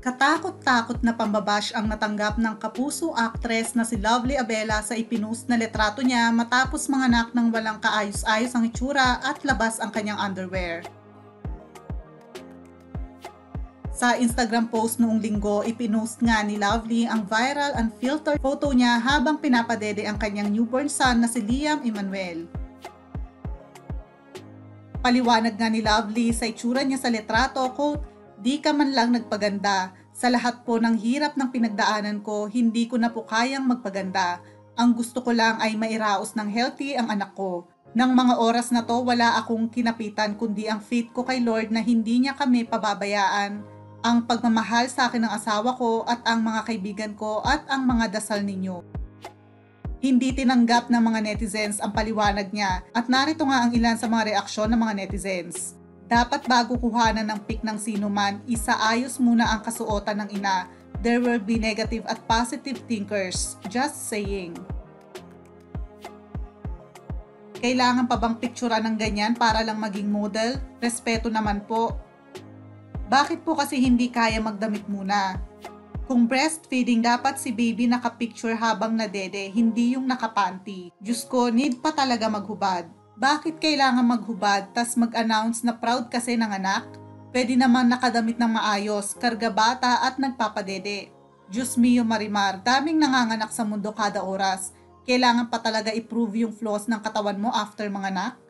Katakot-takot na pambabash ang natanggap ng kapuso actress na si Lovely Abela sa ipinost na litrato niya matapos manganak ng walang kaayos-ayos ang itsura at labas ang kanyang underwear. Sa Instagram post noong linggo, ipinost nga ni Lovely ang viral unfiltered photo niya habang pinapadede ang kanyang newborn son na si Liam Emmanuel. Paliwanag nga ni Lovely sa itsura niya sa litrato, quote, "Di ka man lang nagpaganda. Sa lahat po ng hirap ng pinagdaanan ko, hindi ko na po kayang magpaganda. Ang gusto ko lang ay mairaos ng healthy ang anak ko. Nang mga oras na to, wala akong kinapitan kundi ang faith ko kay Lord na hindi niya kami pababayaan. Ang pagmamahal sa akin ng asawa ko at ang mga kaibigan ko at ang mga dasal ninyo." Hindi tinanggap ng mga netizens ang paliwanag niya at narito nga ang ilan sa mga reaksyon ng mga netizens. Dapat bago kuhanan ng pic ng sino man, isaayos muna ang kasuotan ng ina. There will be negative at positive thinkers. Just saying. Kailangan pa bang picturean ng ganyan para lang maging model? Respeto naman po. Bakit po kasi hindi kaya magdamit muna? Kung breastfeeding, dapat si baby nakapicture habang nadede, hindi yung nakapanty. Diyos ko, need pa talaga maghubad. Bakit kailangan maghubad tas mag-announce na proud kasi ng anak? Pwede naman nakadamit ng maayos, karga bata at nagpapadede. Diyos mio Marimar, daming nanganganak sa mundo kada oras. Kailangan pa talaga i-prove yung flaws ng katawan mo after manganak?